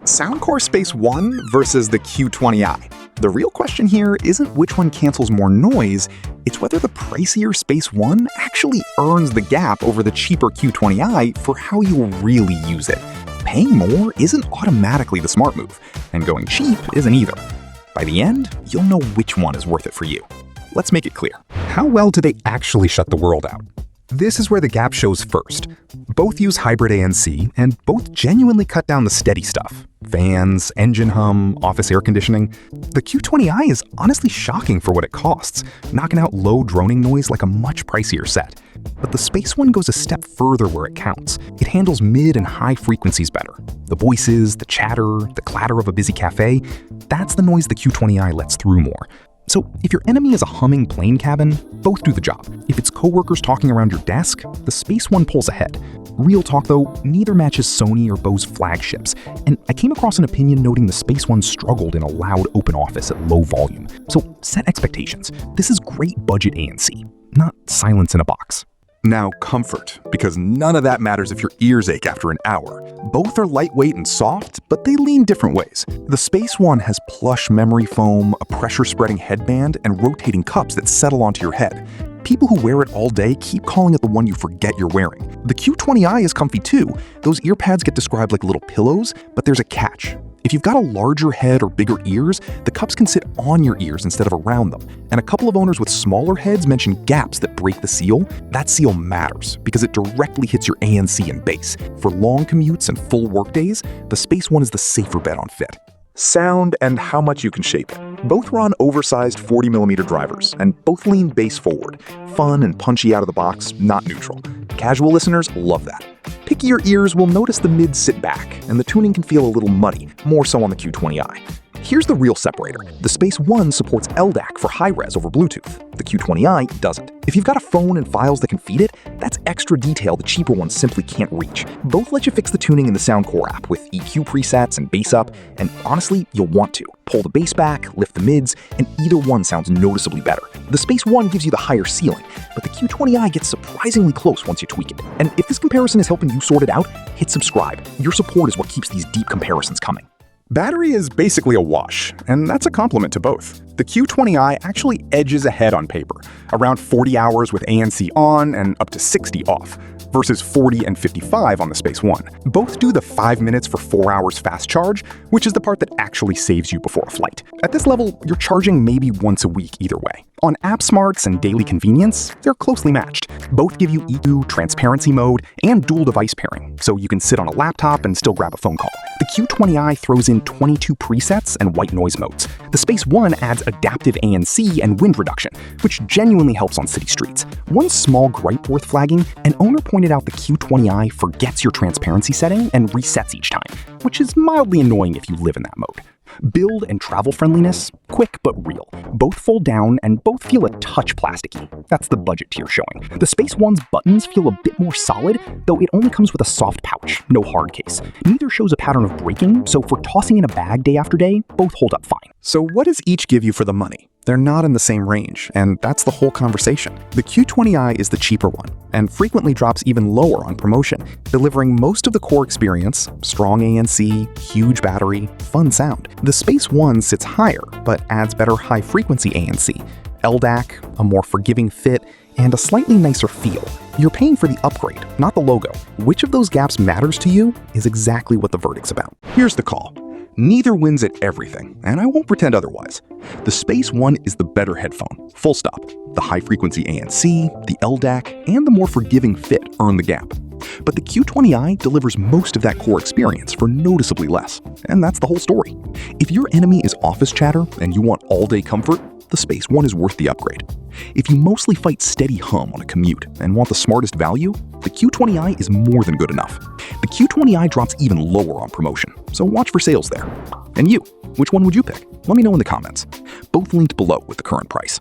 Soundcore Space One versus the Q20i. The real question here isn't which one cancels more noise, it's whether the pricier Space One actually earns the gap over the cheaper Q20i for how you'll really use it. Paying more isn't automatically the smart move, and going cheap isn't either. By the end, you'll know which one is worth it for you. Let's make it clear. How well do they actually shut the world out? This is where the gap shows first. Both use hybrid ANC, and both genuinely cut down the steady stuff. Fans, engine hum, office air conditioning. The Q20i is honestly shocking for what it costs, knocking out low droning noise like a much pricier set. But the Space One goes a step further where it counts. It handles mid and high frequencies better. The voices, the chatter, the clatter of a busy cafe, that's the noise the Q20i lets through more. So if your enemy is a humming plane cabin, both do the job. If it's coworkers talking around your desk, the Space One pulls ahead. Real talk though, neither matches Sony or Bose flagships, and I came across an opinion noting the Space One struggled in a loud open office at low volume. So set expectations. This is great budget ANC, not silence in a box. Now comfort, because none of that matters if your ears ache after an hour. Both are lightweight and soft, but they lean different ways. The Space One has plush memory foam, a pressure-spreading headband, and rotating cups that settle onto your head. People who wear it all day keep calling it the one you forget you're wearing. The Q20i is comfy too. Those ear pads get described like little pillows, but there's a catch. If you've got a larger head or bigger ears, the cups can sit on your ears instead of around them. And a couple of owners with smaller heads mention gaps that break the seal. That seal matters because it directly hits your ANC and bass. For long commutes and full workdays, the Space One is the safer bet on fit. Sound and how much you can shape it. Both run oversized 40mm drivers, and both lean bass forward. Fun and punchy out of the box, not neutral. Casual listeners love that. Pickier ears will notice the mids sit back, and the tuning can feel a little muddy, more so on the Q20i. Here's the real separator. The Space One supports LDAC for high-res over Bluetooth. The Q20i doesn't. If you've got a phone and files that can feed it, that's extra detail the cheaper ones simply can't reach. Both let you fix the tuning in the Soundcore app with EQ presets and bass up, and honestly, you'll want to. Pull the bass back, lift the mids, and either one sounds noticeably better. The Space One gives you the higher ceiling, but the Q20i gets surprisingly close once you tweak it. And if this comparison is helping you sort it out, hit subscribe. Your support is what keeps these deep comparisons coming. Battery is basically a wash, and that's a compliment to both. The Q20i actually edges ahead on paper, around 40 hours with ANC on and up to 60 off, versus 40 and 55 on the Space One. Both do the 5 minutes for 4 hours fast charge, which is the part that actually saves you before a flight. At this level, you're charging maybe once a week either way. On app smarts and daily convenience, they're closely matched. Both give you EQ, transparency mode, and dual device pairing, so you can sit on a laptop and still grab a phone call. The Q20i throws in 22 presets and white noise modes. The Space One adds adaptive ANC and wind reduction, which genuinely helps on city streets. One small gripe worth flagging, an owner pointed out the Q20i forgets your transparency setting and resets each time, which is mildly annoying if you live in that mode. Build and travel friendliness, quick but real. Both fold down and both feel a touch plasticky. That's the budget tier showing. The Space One's buttons feel a bit more solid, though it only comes with a soft pouch, no hard case. Neither shows a pattern of breaking, so for tossing in a bag day after day, both hold up fine. So what does each give you for the money? They're not in the same range, and that's the whole conversation. The Q20i is the cheaper one, and frequently drops even lower on promotion, delivering most of the core experience, strong ANC, huge battery, fun sound. The Space One sits higher, but adds better high-frequency ANC, LDAC, a more forgiving fit, and a slightly nicer feel. You're paying for the upgrade, not the logo. Which of those gaps matters to you is exactly what the verdict's about. Here's the call. Neither wins at everything, and I won't pretend otherwise. The Space One is the better headphone, full stop. The high-frequency ANC, the LDAC, and the more forgiving fit earn the gap. But the Q20i delivers most of that core experience for noticeably less, and that's the whole story. If your enemy is office chatter and you want all-day comfort, the Space One is worth the upgrade. If you mostly fight steady hum on a commute and want the smartest value, the Q20i is more than good enough. The Q20i drops even lower on promotion, so watch for sales there. And you, which one would you pick? Let me know in the comments. Both linked below with the current price.